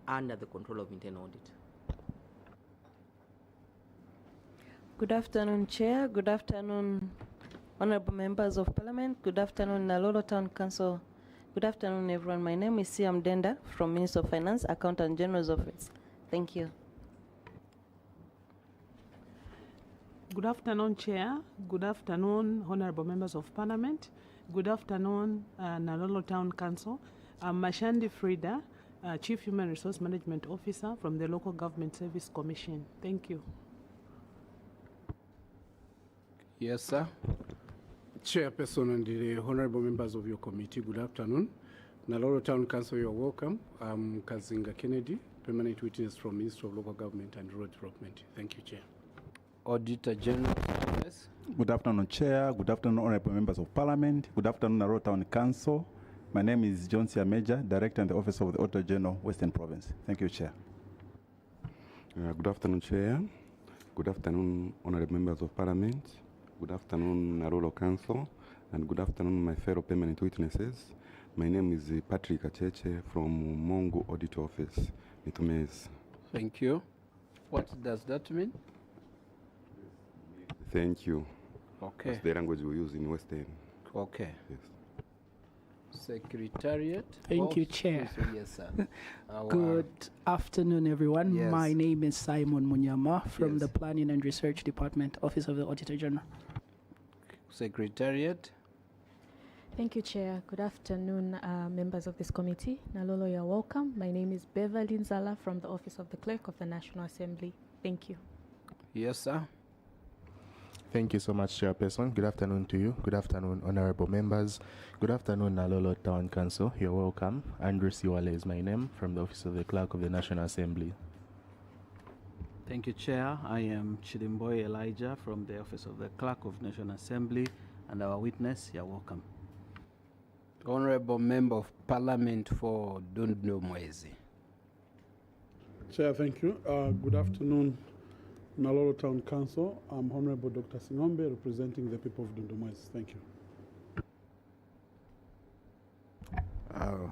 under the control of internal audit. Good afternoon, Chair. Good afternoon, Honorable Members of Parliament. Good afternoon, NALOLO Town Council. Good afternoon, everyone. My name is Addenda from Minister of Finance, Accountant General's Office. Thank you. Good afternoon, Chair. Good afternoon, Honorable Members of Parliament. Good afternoon, NALOLO Town Council. I'm Mashandi Frida, Chief Human Resource Management Officer from the Local Government Service Commission. Thank you. Yes, sir. Chairperson and the honorable members of your committee, good afternoon. NALOLO Town Council, you're welcome. I'm Kazinga Kennedy, permanent witness from Ministry of Local Government and Rural Development. Thank you, Chair. Auditor General. Yes. Good afternoon, Chair. Good afternoon, honorable members of Parliament. Good afternoon, NALOLO Town Council. My name is John Major, Director in the Office of the Auditor General, Western Province. Thank you, Chair. Good afternoon, Chair. Good afternoon, honorable members of Parliament. Good afternoon, NALOLO Council, and good afternoon, my fellow permanent witnesses. My name is Patrick Acheche from Mongo Audit Office, Mitumez. Thank you. What does that mean? Thank you. Okay. That's the language we use in Western. Okay. Yes. Secretariat. Thank you, Chair. Yes, sir. Good afternoon, everyone. Yes. My name is Simon Munyama from Yes. the Planning and Research Department, Office of the Auditor General. Secretariat. Thank you, Chair. Good afternoon, members of this committee. NALOLO, you're welcome. My name is Beverly Nzala from the Office of the Clerk of the National Assembly. Thank you. Yes, sir. Thank you so much, Chairperson. Good afternoon to you. Good afternoon, honorable members. Good afternoon, NALOLO Town Council. You're welcome. Andrew Siwale is my name from the Office of the Clerk of the National Assembly. Thank you, Chair. I am Chilimboy Elijah from the Office of the Clerk of National Assembly, and our witness, you're welcome. Honorable Member of Parliament for Dundu Mwezi. Chair, thank you. Good afternoon, NALOLO Town Council. I'm Honorable Dr. Singombe, representing the people of Dundumwezi. Thank you.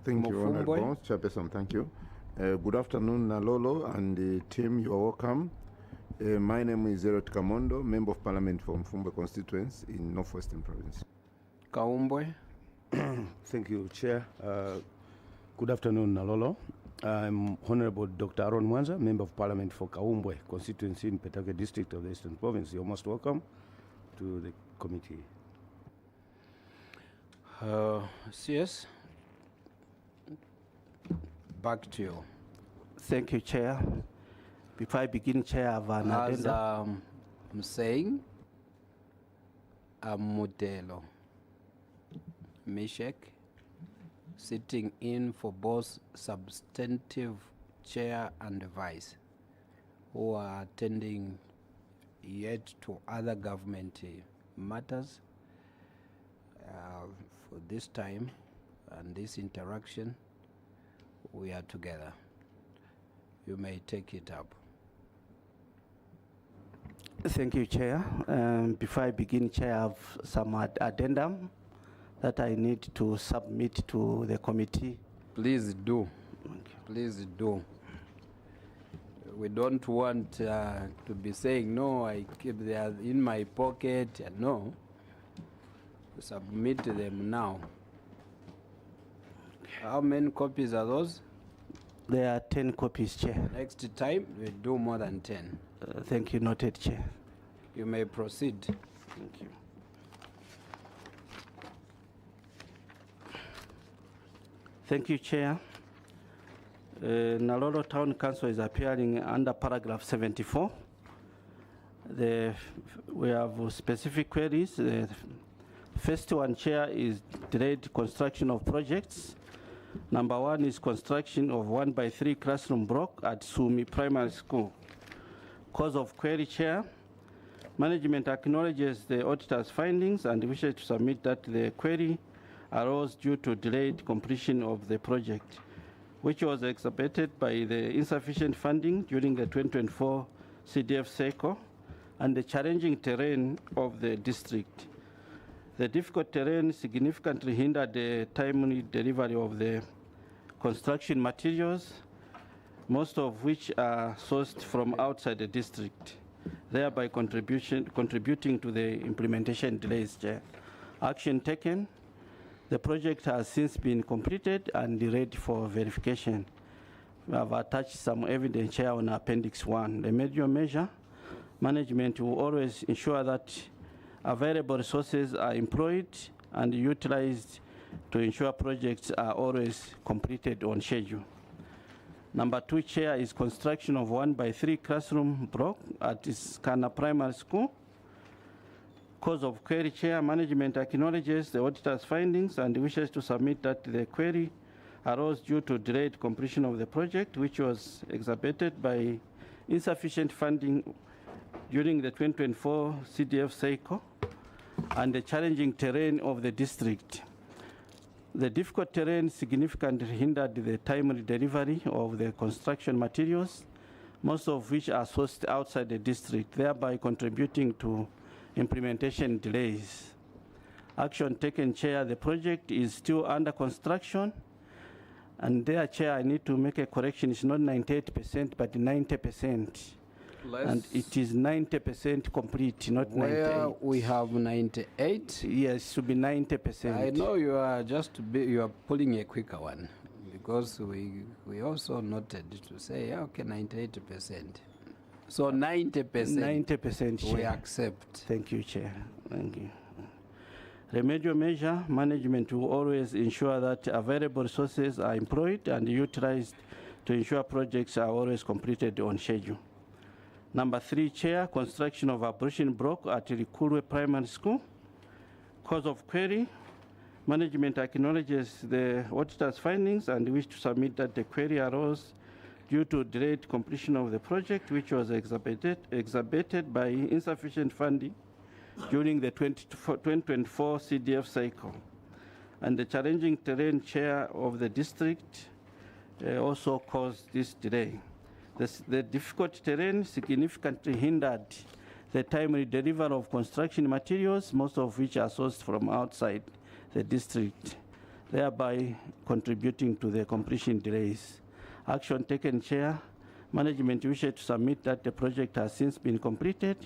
Thank you, Honorable Chairperson. Thank you. Good afternoon, NALOLO and the team. You are welcome. My name is Zerot Kamondo, Member of Parliament from Fumbe constituency in Northwestern Province. Kaumbwe. Thank you, Chair. Good afternoon, NALOLO. I'm Honorable Dr. Aaron Mwanza, Member of Parliament for Kaumbwe constituency in Petake District of the Eastern Province. You're most welcome to the committee. CS, back to you. Thank you, Chair. Before I begin, Chair, I have an addenda. I'm saying, Mutelo Mishek, sitting in for both substantive chair and vice, who are attending yet to other government matters for this time and this interaction. We are together. You may take it up. Thank you, Chair. Before I begin, Chair, I have some addendum that I need to submit to the committee. Please do. Please do. We don't want to be saying, no, I keep them in my pocket. No. Submit them now. How many copies are those? There are 10 copies, Chair. Next time, we do more than 10. Thank you, noted, Chair. You may proceed. Thank you. Thank you, Chair. NALOLO Town Council is appearing under paragraph 74. We have specific queries. The first one, Chair, is delayed construction of projects. Number one is construction of 1x3 classroom block at Sumi Primary School. Cause of query, Chair. Management acknowledges the auditor's findings and wishes to submit that the query arose due to delayed completion of the project, which was exacerbated by the insufficient funding during the 2024 CDF cycle and the challenging terrain of the district. The difficult terrain significantly hindered the timely delivery of the construction materials, most of which are sourced from outside the district, thereby contributing to the implementation delays, Chair. Action taken. The project has since been completed and ready for verification. We have attached some evidence, Chair, on Appendix 1. The major measure, management will always ensure that available resources are employed and utilized to ensure projects are always completed on schedule. Number 2, Chair, is construction of 1x3 classroom block at Skana Primary School. Cause of query, Chair, management acknowledges the auditor's findings and wishes to submit that the query arose due to delayed completion of the project, which was exacerbated by insufficient funding during the 2024 CDF cycle and the challenging terrain of the district. The difficult terrain significantly hindered the timely delivery of the construction materials, most of which are sourced outside the district, thereby contributing to implementation delays. Action taken, Chair, the project is still under construction. And there, Chair, I need to make a correction. It's not 98%, but 90%. And it is 90% complete, not 98. Where we have 98? Yes, it should be 90%. I know you are you are pulling a quicker one, because we also noted to say, okay, 98%. So 90%. 90%, we Chair. accept. Thank you, Chair. Thank you. Remedial measure, management will always ensure that available resources are employed and utilized to ensure projects are always completed on schedule. Number 3, Chair, construction of ablution block at Likulwe Primary School. Cause of query, management acknowledges the auditor's findings and wish to submit that the query arose due to delayed completion of the project, which was exacerbated by insufficient funding during the 2024 CDF cycle. And the challenging terrain, Chair, of the district also caused this delay. The difficult terrain significantly hindered the timely delivery of construction materials, most of which are sourced from outside the district, thereby contributing to the completion delays. Action taken, Chair. Management wishes to submit that the project has since been completed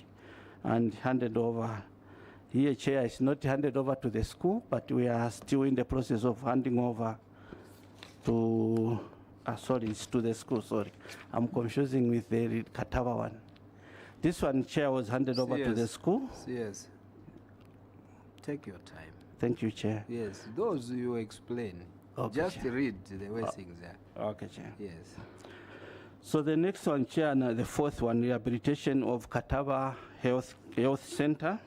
and handed over. Here, Chair, is not handed over to the school, but we are still in the process of handing over to, sorry, it's to the school, sorry. I'm confusing with the Katawa one. This one, Chair, was handed over to the school. Yes. Take your time. Thank you, Chair. Yes, those you explain. Okay, Just Chair. read the way things are. Okay, Chair. Yes. So the next one, Chair, and the fourth one, rehabilitation of Katawa Health Center.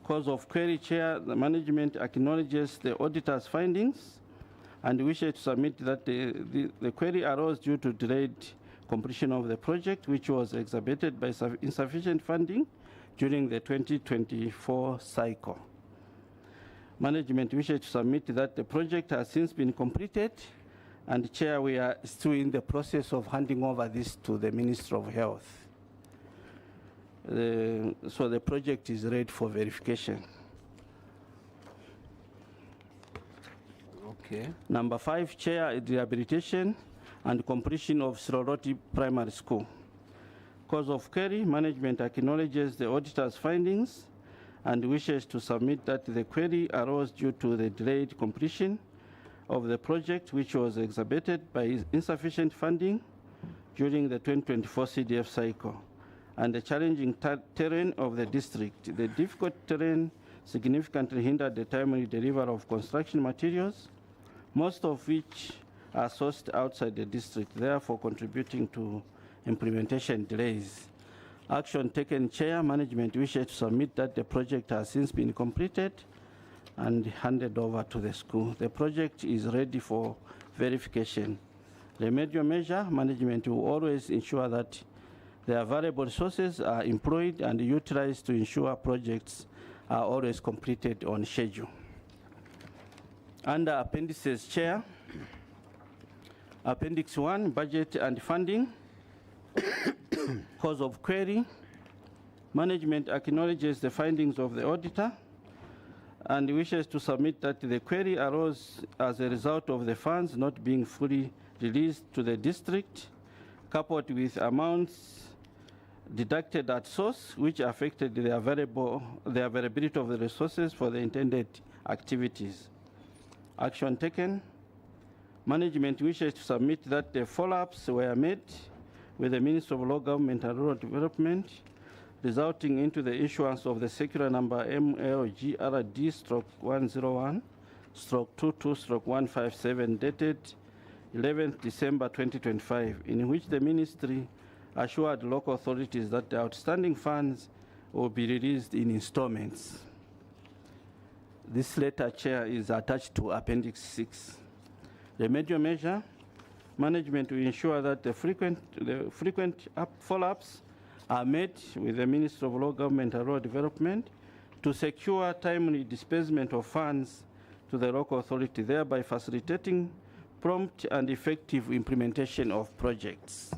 Cause of query, Chair, the management acknowledges the auditor's findings and wishes to submit that the query arose due to delayed completion of the project, which was exacerbated by insufficient funding during the 2024 cycle. Management wishes to submit that the project has since been completed, and Chair, we are still in the process of handing over this to the Minister of Health. So the project is ready for verification. Okay. Number 5, Chair, is rehabilitation and completion of Siroroti Primary School. Cause of query, management acknowledges the auditor's findings and wishes to submit that the query arose due to the delayed completion of the project, which was exacerbated by insufficient funding during the 2024 CDF cycle and the challenging terrain of the district. The difficult terrain significantly hindered the timely delivery of construction materials, most of which are sourced outside the district, therefore contributing to implementation delays. Action taken, Chair. Management wishes to submit that the project has since been completed and handed over to the school. The project is ready for verification. Remedial measure, management will always ensure that the available resources are employed and utilized to ensure projects are always completed on schedule. Under appendices, Chair, Appendix 1, budget and funding. Cause of query, management acknowledges the findings of the auditor and wishes to submit that the query arose as a result of the funds not being fully released to the district, coupled with amounts deducted at source, which affected the availability of the resources for the intended activities. Action taken. Management wishes to submit that the follow-ups were made with the Ministry of Local Government and Rural Development, resulting into the issuance of the circular number MLGRD/101/22/157 dated 11th December 2025, in which the ministry assured local authorities that the outstanding funds will be released in installments. This letter, Chair, is attached to Appendix 6. Remedial measure. Management will ensure that the frequent follow-ups are made with the Ministry of Local Government and Rural Development to secure timely disbursement of funds to the local authority, thereby facilitating prompt and effective implementation of projects.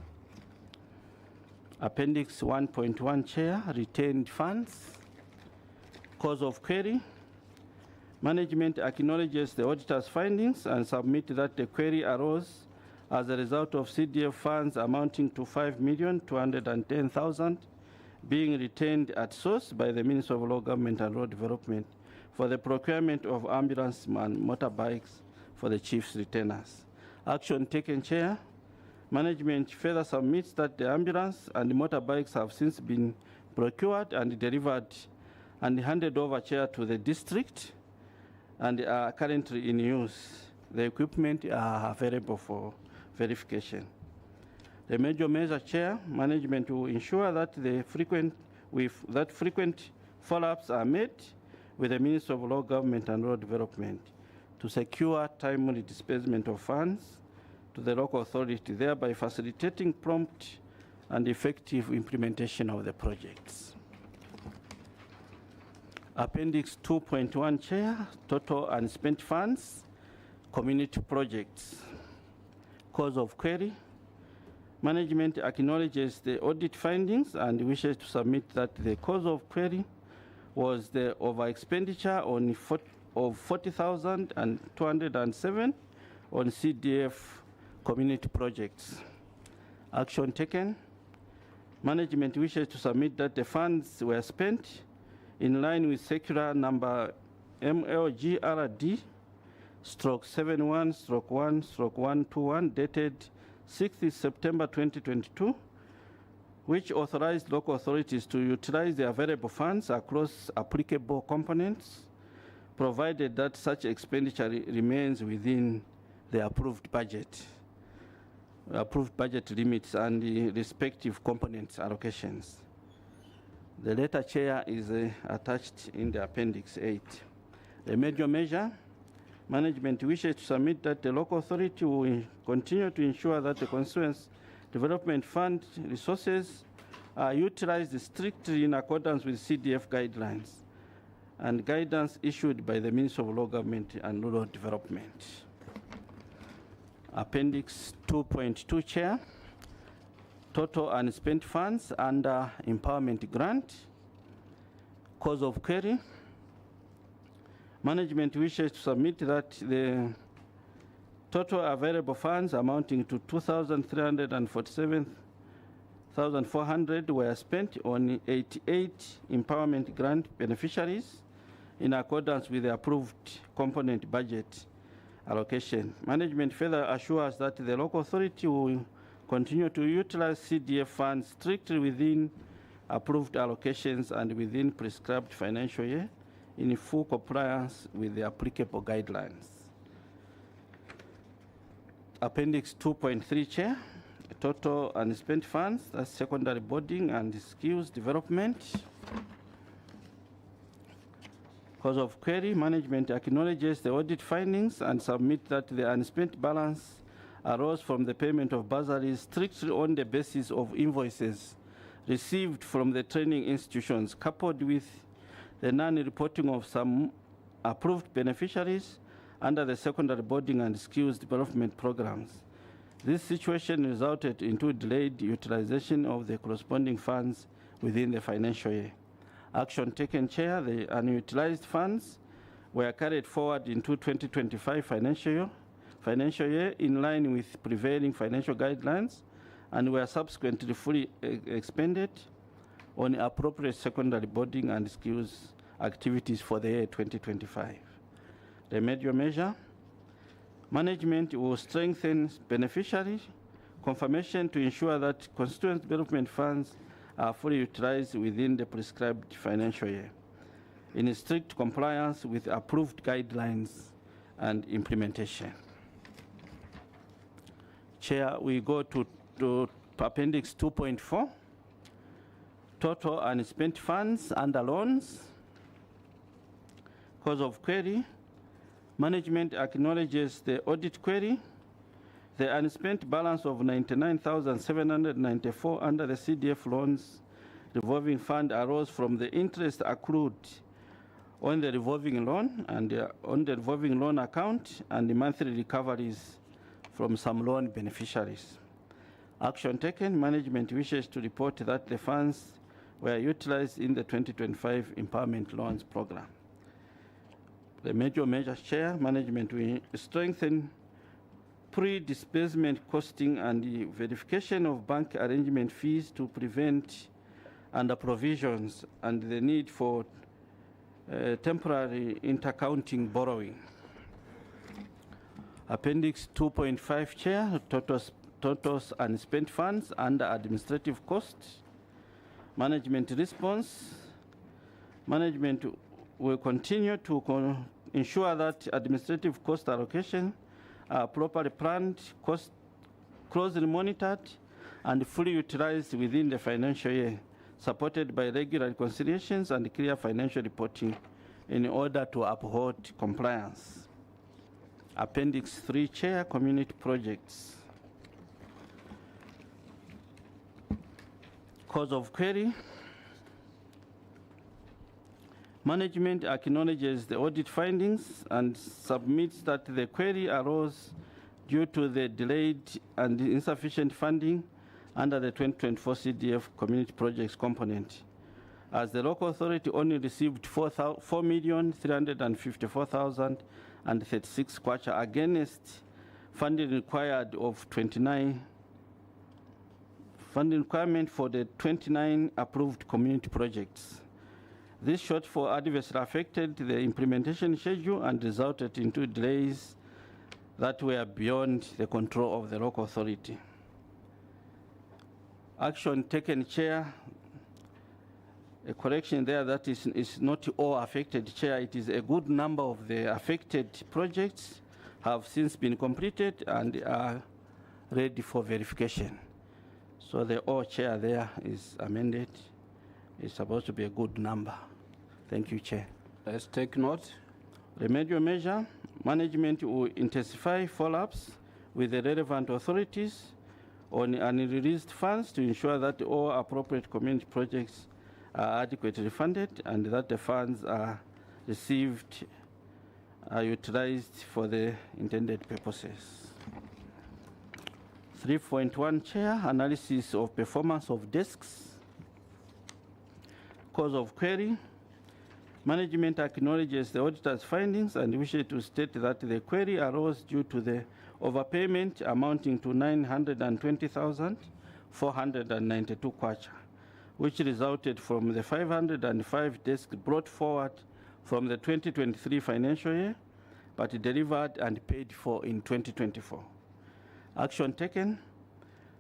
Appendix 1.1, Chair, retained funds. Cause of query. Management acknowledges the auditor's findings and submit that the query arose as a result of CDF funds amounting to 5,210,000 being retained at source by the Ministry of Local Government and Rural Development for the procurement of ambulance and motorbikes for the chief's retainers. Action taken, Chair. Management further submits that the ambulance and motorbikes have since been procured and delivered and handed over, Chair, to the district and are currently in use. The equipment are available for verification. The major measure, Chair, management will ensure that frequent follow-ups are made with the Ministry of Local Government and Rural Development to secure timely disbursement of funds to the local authority, thereby facilitating prompt and effective implementation of the projects. Appendix 2.1, Chair, total unspent funds, community projects. Cause of query. Management acknowledges the audit findings and wishes to submit that the cause of query was the over-expenditure of 40,207 on CDF community projects. Action taken. Management wishes to submit that the funds were spent in line with circular number MLGRD/71/1/121 dated 6th September 2022, which authorized local authorities to utilize the available funds across applicable components, provided that such expenditure remains within the approved budget limits and the respective components allocations. The letter, Chair, is attached in the Appendix 8. The major measure. Management wishes to submit that the local authority will continue to ensure that the constituency development fund resources are utilized strictly in accordance with CDF guidelines and guidance issued by the Ministry of Local Government and Rural Development. Appendix 2.2, Chair, total unspent funds under empowerment grant. Cause of query. Management wishes to submit that the total available funds amounting to 2,347,400 were spent on 88 empowerment grant beneficiaries in accordance with the approved component budget allocation. Management further assures that the local authority will continue to utilize CDF funds strictly within approved allocations and within prescribed financial year in full compliance with the applicable guidelines. Appendix 2.3, Chair, total unspent funds, that's secondary boarding and skills development. Cause of query, management acknowledges the audit findings and submit that the unspent balance arose from the payment of bursaries strictly on the basis of invoices received from the training institutions, coupled with the non-reporting of some approved beneficiaries under the secondary boarding and skills development programs. This situation resulted into delayed utilization of the corresponding funds within the financial year. Action taken, Chair, the unutilized funds were carried forward into 2025 financial year financial year in line with prevailing financial guidelines and were subsequently fully expended on appropriate secondary boarding and skills activities for the year 2025. Remedial measure, management will strengthen beneficiary confirmation to ensure that constituent development funds are fully utilized within the prescribed financial year in strict compliance with approved guidelines and implementation. Chair, we go to Appendix 2.4, total unspent funds under loans. Cause of query, management acknowledges the audit query. The unspent balance of 99,794 under the CDF loans revolving fund arose from the interest accrued on the revolving loan and on the revolving loan account and the monthly recoveries from some loan beneficiaries. Action taken, management wishes to report that the funds were utilized in the 2025 empowerment loans program. The major measures, Chair, management will strengthen pre-disbursement costing and the verification of bank arrangement fees to prevent under provisions and the need for temporary intercounting borrowing. Appendix 2.5, Chair, totals unspent funds under administrative costs. Management response. Management will continue to ensure that administrative cost allocation are properly planned, closely monitored, and fully utilized within the financial year, supported by regular reconciliations and clear financial reporting in order to uphold compliance. Appendix 3, Chair, community projects. Cause of query. Management acknowledges the audit findings and submits that the query arose due to the delayed and insufficient funding under the 2024 CDF community projects component, as the local authority only received 4,354,036 kwacha against funding required of 29 funding requirement for the 29 approved community projects. This shortfall adversely affected the implementation schedule and resulted into delays that were beyond the control of the local authority. Action taken, Chair. A correction there, that is not all affected, Chair. It is a good number of the affected projects have since been completed and are ready for verification. So the all, Chair, there is amended. It's supposed to be a good number. Thank you, Chair. Let's take note. Remedial measure, management will intensify follow-ups with the relevant authorities on unreleased funds to ensure that all appropriate community projects are adequately funded and that the funds are received, are utilized for the intended purposes. 3.1, Chair, analysis of performance of desks. Cause of query. Management acknowledges the auditor's findings and wishes to state that the query arose due to the overpayment amounting to 920,492 kwacha, which resulted from the 505 desks brought forward from the 2023 financial year, but delivered and paid for in 2024. Action taken.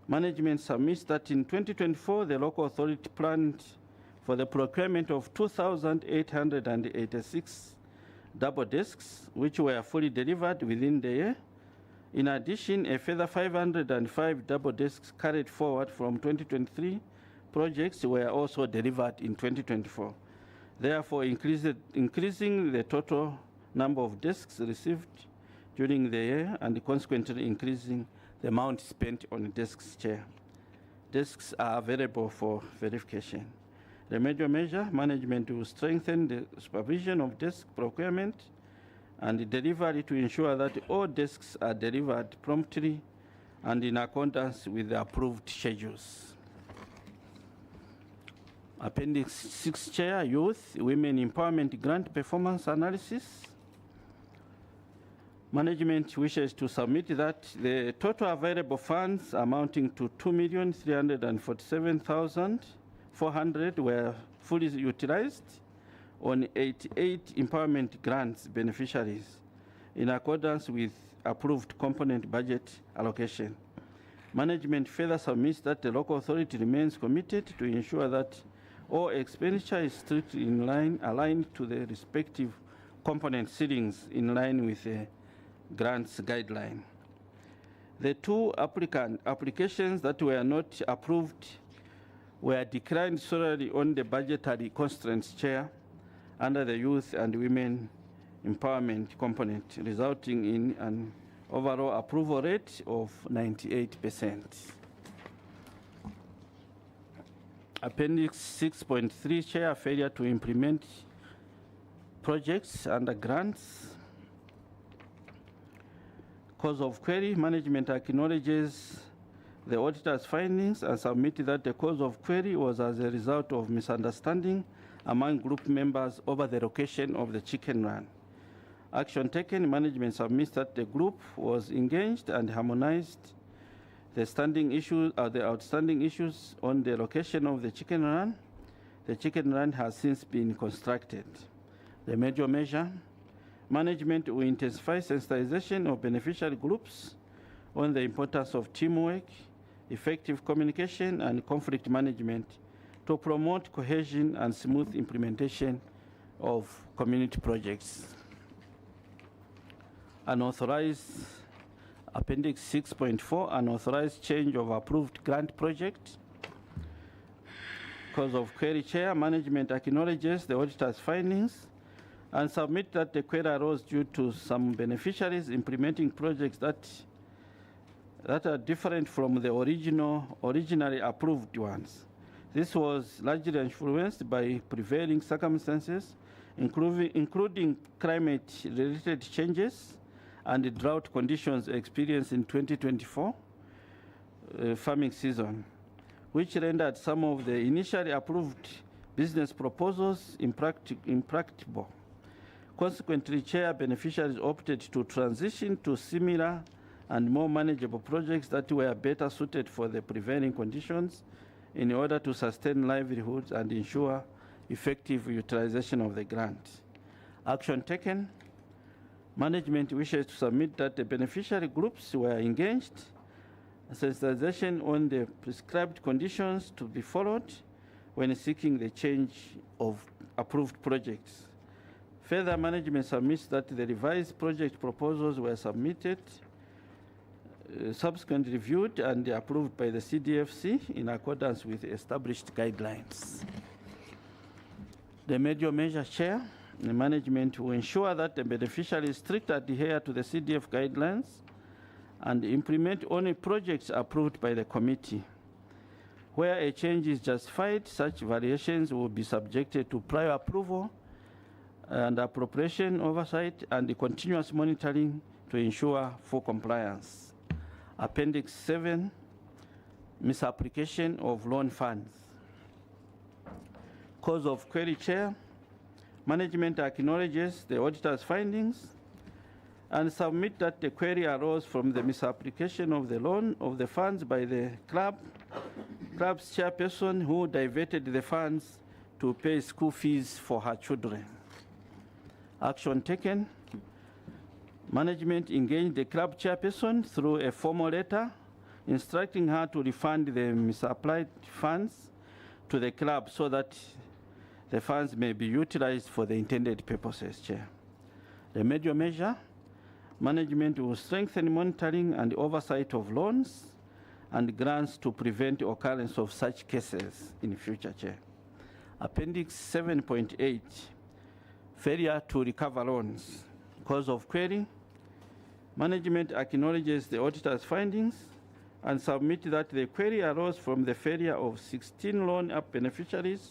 Management submits that in 2024, the local authority planned for the procurement of 2,886 double desks, which were fully delivered within the year. In addition, a further 505 double desks carried forward from 2023 projects were also delivered in 2024, therefore increasing the total number of desks received during the year and consequently increasing the amount spent on desks, Chair. Desks are available for verification. Remedial measure, management will strengthen the supervision of desk procurement and delivery to ensure that all desks are delivered promptly and in accordance with the approved schedules. Appendix 6, Chair, Youth, Women Empowerment Grant Performance Analysis. Management wishes to submit that the total available funds amounting to 2,347,400 were fully utilized on 88 empowerment grants beneficiaries in accordance with approved component budget allocation. Management further submits that the local authority remains committed to ensure that all expenditure is strictly aligned to the respective component ceilings in line with the grants guideline. The two applications that were not approved were declined solely on the budgetary constraints, Chair, under the youth and women empowerment component, resulting in an overall approval rate of 98%. Appendix 6.3, Chair, failure to implement projects under grants. Cause of query, management acknowledges the auditor's findings and submitted that the cause of query was as a result of misunderstanding among group members over the location of the chicken run. Action taken, management submits that the group was engaged and harmonized the outstanding issues on the location of the chicken run. The chicken run has since been constructed. The major measure, management will intensify sensitization of beneficiary groups on the importance of teamwork, effective communication, and conflict management to promote cohesion and smooth implementation of community projects. Unauthorized Appendix 6.4, unauthorized change of approved grant project. Cause of query, Chair, management acknowledges the auditor's findings and submit that the query arose due to some beneficiaries implementing projects that are different from the originally approved ones. This was largely influenced by prevailing circumstances, including climate-related changes and the drought conditions experienced in 2024 farming season, which rendered some of the initially approved business proposals impracticable. Consequently, Chair, beneficiaries opted to transition to similar and more manageable projects that were better suited for the prevailing conditions in order to sustain livelihoods and ensure effective utilization of the grant. Action taken, management wishes to submit that the beneficiary groups were engaged, sensitization on the prescribed conditions to be followed when seeking the change of approved projects. Further, management submits that the revised project proposals were submitted, subsequently reviewed and approved by the CDFC in accordance with established guidelines. The major measure, Chair, the management will ensure that the beneficiaries strictly adhere to the CDF guidelines and implement only projects approved by the committee. Where a change is justified, such variations will be subjected to prior approval and appropriation oversight and the continuous monitoring to ensure full compliance. Appendix 7, misapplication of loan funds. Cause of query, Chair, management acknowledges the auditor's findings and submit that the query arose from the misapplication of the loan of the funds by the club's chairperson who diverted the funds to pay school fees for her children. Action taken, management engaged the club chairperson through a formal letter instructing her to refund the misapplied funds to the club so that the funds may be utilized for the intended purposes, Chair. The major measure, management will strengthen monitoring and oversight of loans and grants to prevent the occurrence of such cases in future, Chair. Appendix 7.8, failure to recover loans. Cause of query, management acknowledges the auditor's findings and submit that the query arose from the failure of 16 loan-up beneficiaries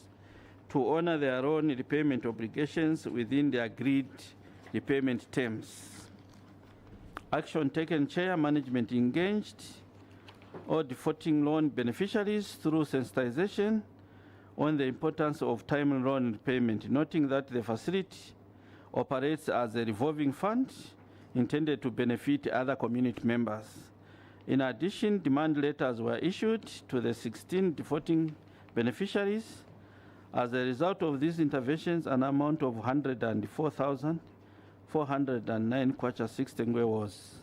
to honor their loan repayment obligations within the agreed repayment terms. Action taken, Chair, management engaged all defaulting loan beneficiaries through sensitization on the importance of timely loan repayment, noting that the facility operates as a revolving fund intended to benefit other community members. In addition, demand letters were issued to the 16 defaulting beneficiaries. As a result of these interventions, an amount of 104,409 kwacha 6 tengwe was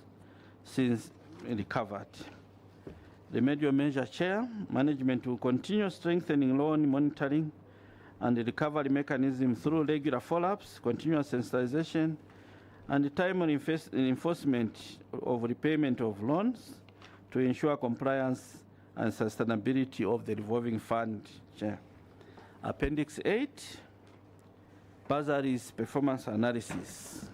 since recovered. Remedial measure chair, management will continue strengthening loan monitoring and the recovery mechanism through regular follow-ups, continuous sensitization, and the timely enforcement of repayment of loans to ensure compliance and sustainability of the revolving fund. Chair. Appendix 8, bursaries performance analysis.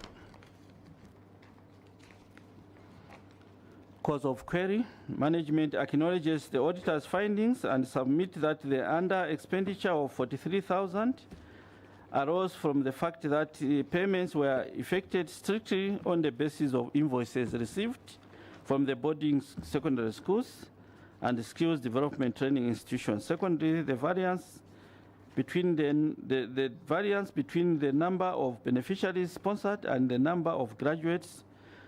Cause of query, management acknowledges the auditor's findings and submit that the under expenditure of 43,000 arose from the fact that payments were effected strictly on the basis of invoices received from the boarding secondary schools and the skills development training institutions. Secondly, the variance between the variance between the number of beneficiaries sponsored and the number of graduates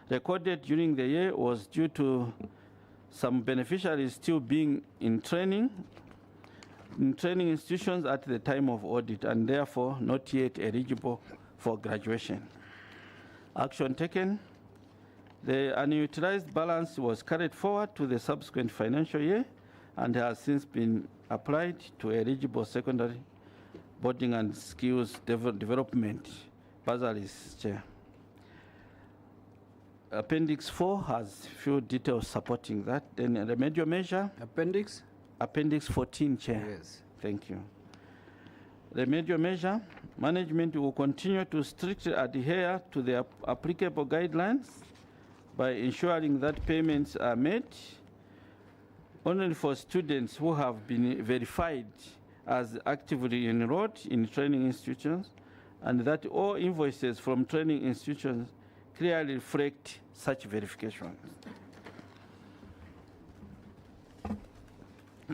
recorded during the year was due to some beneficiaries still being in training institutions at the time of audit and therefore not yet eligible for graduation. Action taken, the unutilized balance was carried forward to the subsequent financial year and has since been applied to eligible secondary boarding and skills development bursaries. Chair. Appendix 4 has few details supporting that. Then a remedial measure. Appendix? Appendix 14, Chair. Yes. Thank you. Remedial measure. Management will continue to strictly adhere to the applicable guidelines by ensuring that payments are made only for students who have been verified as actively enrolled in training institutions, and that all invoices from training institutions clearly reflect such verification.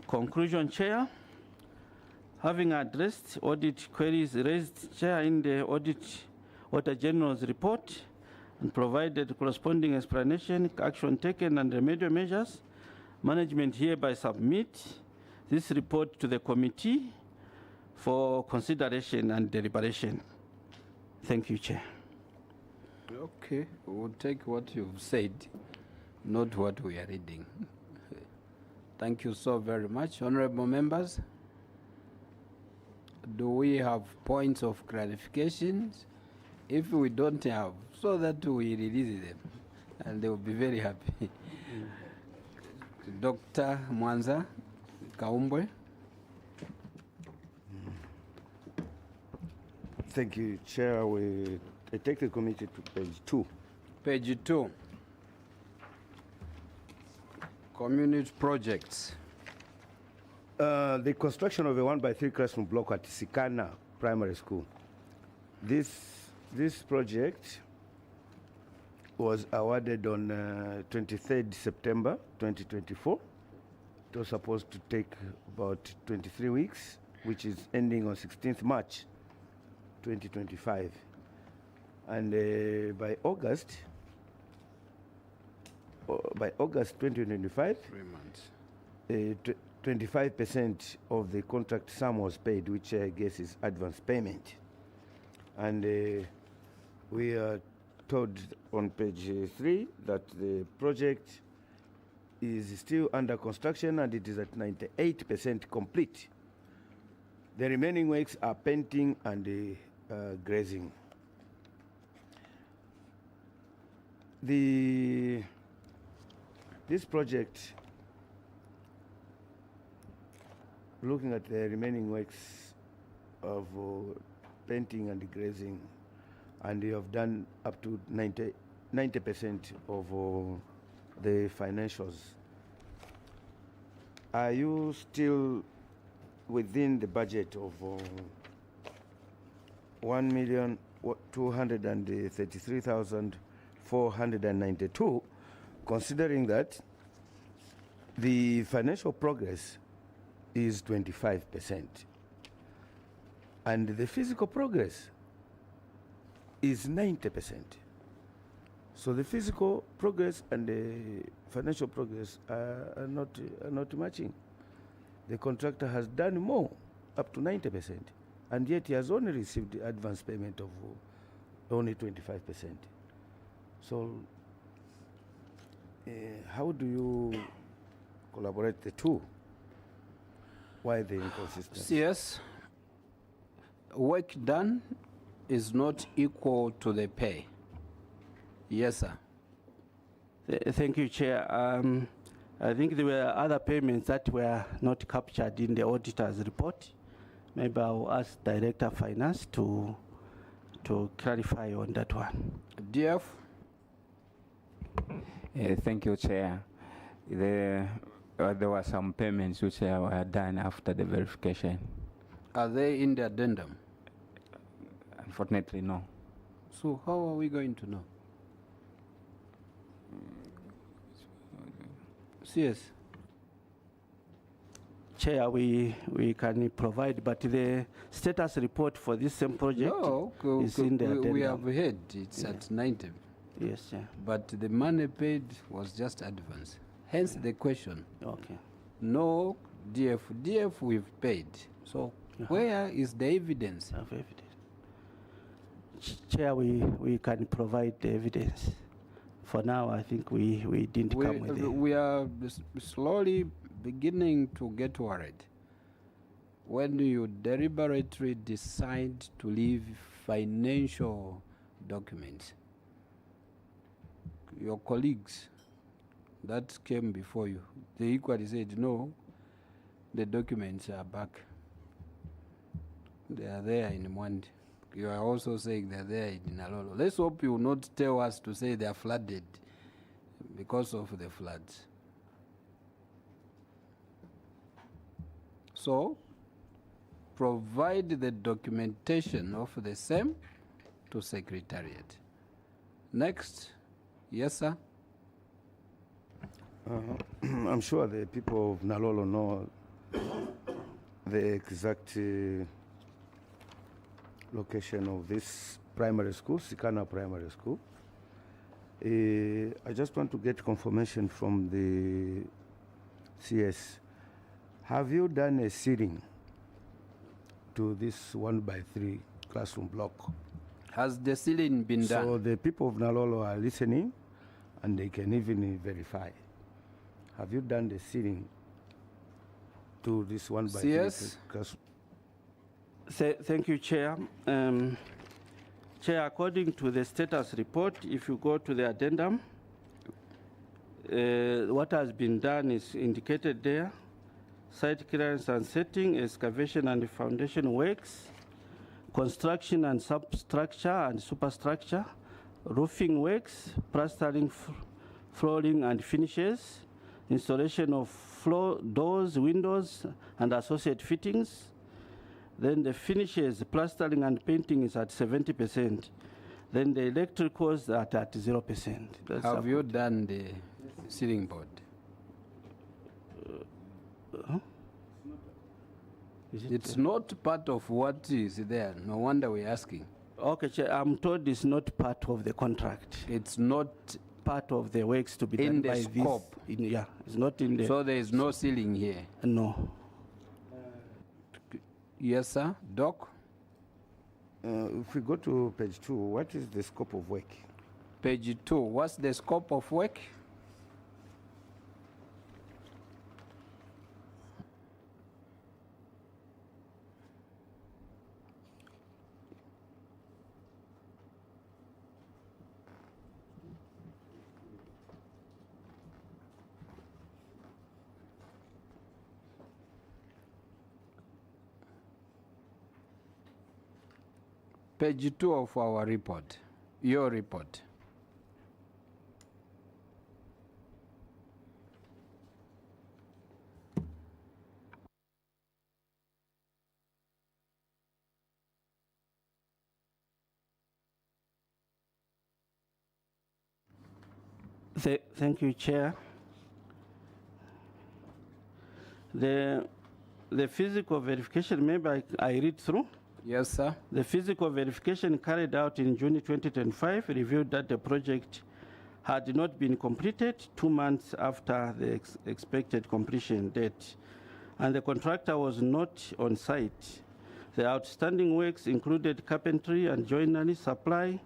Conclusion, Chair. Having addressed audit queries raised, Chair, in the Auditor General's report and provided corresponding explanation, action taken, and remedial measures, management hereby submit this report to the committee for consideration and deliberation. Thank you, Chair. Okay, we'll take what you've said, not what we are reading. Thank you so very much. Honorable members, do we have points of clarifications? If we don't have, so that we release them, and they will be very happy. Dr. Mwanza Kaumbwe. Thank you, Chair. I take the committee to page 2. Page 2. Community projects. The construction of a 1x3 classroom block at Sikana Primary School. This project was awarded on 23rd September 2024. It was supposed to take about 23 weeks, which is ending on 16th March 2025. And by August 2025, 3 months. 25% of the contract sum was paid, which I guess is advance payment. And we are told on page 3 that the project is still under construction and it is at 98% complete. The remaining works are painting and grazing. This project, looking at the remaining works of painting and grazing, and you have done up to 90% of the financials. Are you still within the budget of 1,233,492, considering that the financial progress is 25%, and the physical progress is 90%? So the physical progress and the financial progress are not matching. The contractor has done more, up to 90%, and yet he has only received the advance payment of only 25%. So how do you collaborate the two? Why the inconsistency? Yes, work done is not equal to the pay. Yes, sir. Thank you, Chair. I think there were other payments that were not captured in the auditor's report. Maybe I'll ask Director of Finance to clarify on that one. DF? Thank you, Chair. There were some payments which were done after the verification. Are they in the addendum? Unfortunately, no. So how are we going to know? Yes. Chair, we can provide, but the status report for this same project is in the addendum. We have heard it's at 90. Yes, sir. But the money paid was just advance. Hence the question. Okay. No DF. DF we've paid. So where is the evidence? Of evidence. Chair, we can provide the evidence. For now, I think we didn't come with it. We are slowly beginning to get worried. When you deliberately decide to leave financial documents, your colleagues that came before you, they equally said, no, the documents are back. They are there in Mwandi. You are also saying they're there in NALOLO. Let's hope you will not tell us to say they are flooded because of the floods. So, provide the documentation of the same to Secretariat. Next. Yes, sir. I'm sure the people of NALOLO know the exact location of this primary school, Sikana Primary School. I just want to get confirmation from the CS. Have you done a seeding to this 1x3 classroom block? Has the sealing been done? So the people of NALOLO are listening and they can even verify. Have you done the seeding to this 1x3 classroom? Thank you, Chair. Chair, according to the status report, if you go to the addendum, what has been done is indicated there: site clearance and setting, excavation and foundation works, construction and substructure and superstructure, roofing works, plastering, flooring and finishes, installation of floor, doors, windows, and associate fittings. Then the finishes, plastering and painting is at 70%. Then the electricals are at 0%. Have you done the ceiling board? It's not part of what is there. No wonder we're asking. Okay, Chair, I'm told it's not part of the contract. It's not part of the works to be done in the by scope. This. Yeah, it's not in the. So there is no ceiling here? No. Yes, sir. Doc? If we go to page 2, what is the scope of work? Page 2, what's the scope of work? Page 2 of our report, your report. Thank you, Chair. The physical verification, maybe I read through. Yes, sir. The physical verification carried out in June 2025 revealed that the project had not been completed 2 months after the expected completion date, and the contractor was not on site. The outstanding works included carpentry and joinery, supply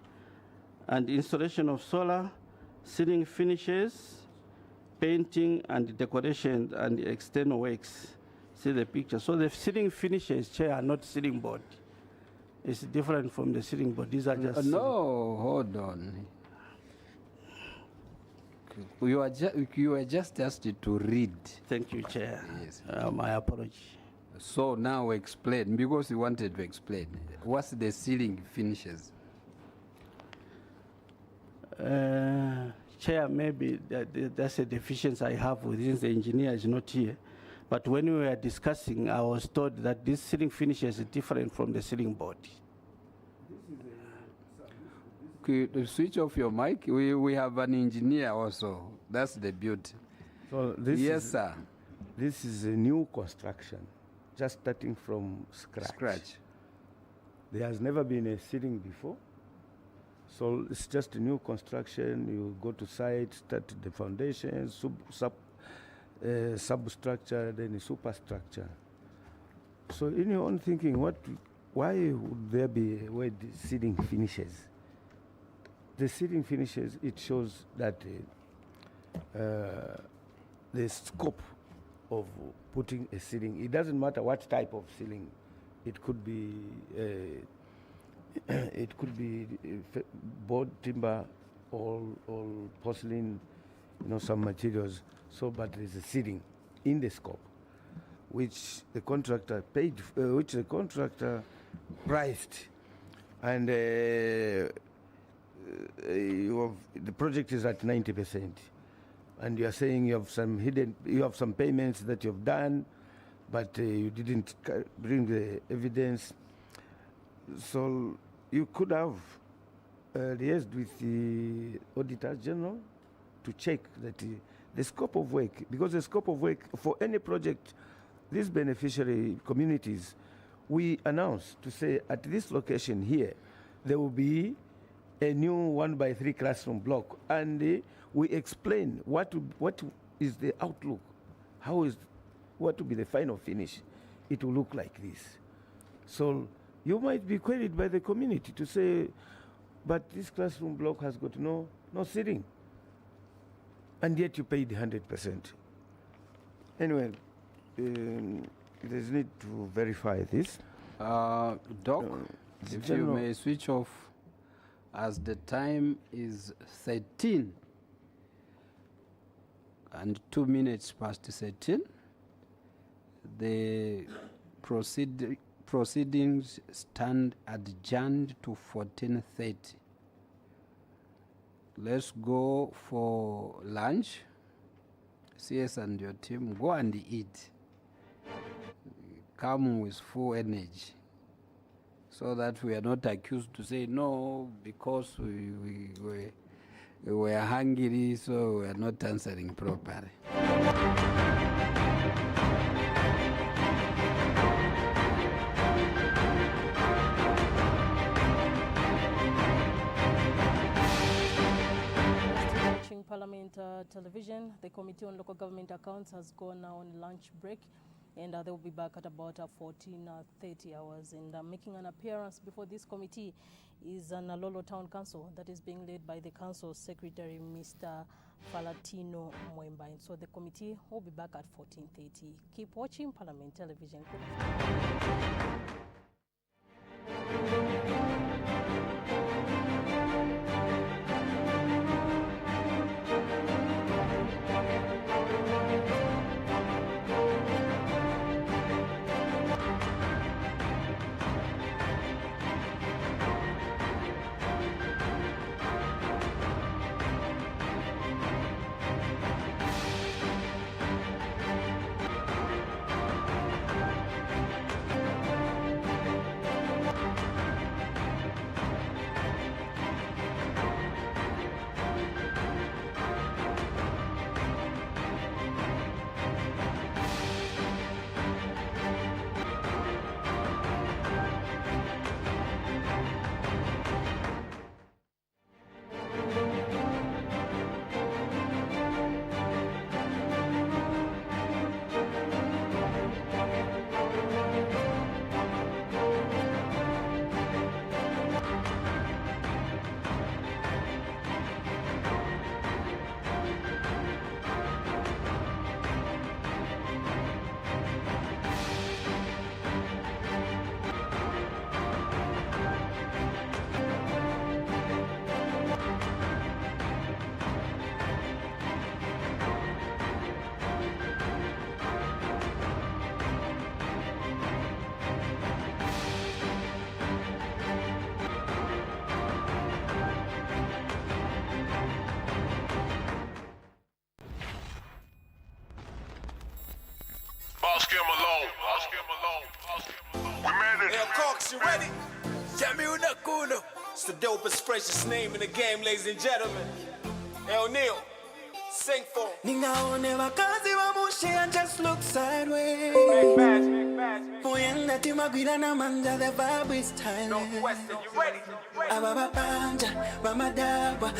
and installation of solar, ceiling finishes, painting and decoration, and external works. See the picture. So the ceiling finishes, Chair, are not ceiling board. It's different from the ceiling board. These are just... No, hold on. You are just asked to read. Thank you, Chair. Yes. My apology. So now explain, because you wanted to explain. What's the ceiling finishes? Chair, maybe that's a deficiency I have within the engineer is not here. But when we were discussing, I was told that this ceiling finishes is different from the ceiling board. Could you switch off your mic? We have an engineer also. That's the beauty. So this yes, sir. This is a new construction, just starting from scratch. There has never been a ceiling before. So it's just a new construction. You go to site, start the foundation, substructure, then a superstructure. So in your own thinking, why would there be a word ceiling finishes? The ceiling finishes, it shows that the scope of putting a ceiling, it doesn't matter what type of ceiling. It could be board, timber, or porcelain, some materials. So, but there's a ceiling in the scope, which the contractor paid, which the contractor priced, and the project is at 90%, and you are saying you have some payments that you have done, but you didn't bring the evidence. So you could have liaised with the Auditor General to check that the scope of work, because the scope of work for any project, these beneficiary communities, we announce to say at this location here, there will be a new 1x3 classroom block, and we explain what is the outlook, what will be the final finish. It will look like this. So you might be queried by the community to say, but this classroom block has got no ceiling, and yet you paid 100%. Anyway, there's need to verify this. Doc, if you may switch off, as the time is 13 and 2 minutes past 13, the proceedings stand adjourned to 14:30. Let's go for lunch. CS and your team, go and eat. Come with full energy, so that we are not accused to say no because we were hungry, so we are not answering properly. Parliament television. The Committee on Local Government Accounts has gone now on lunch break, and they will be back at about 14:30 hours. And making an appearance before this committee is NALOLO Town Council that is being led by the Council Secretary, Mr. Falatino Mwemba. And so the committee will be back at 14:30. Keep watching Parliament television. Oscar Malone. Oscar Malone. We made it. Hey, Cox, you ready? Jamie Unakuno. It's the dopest, freshest name in the game, ladies and gentlemen. Hey, O'Neal, sing for him. Ningaone wakazi wa mushi and just look sideways. Big bass, big bass. Moyenda timagwira na manja, the vibe is timeless. Northwestern, you ready? Ababa panja, bamadaba.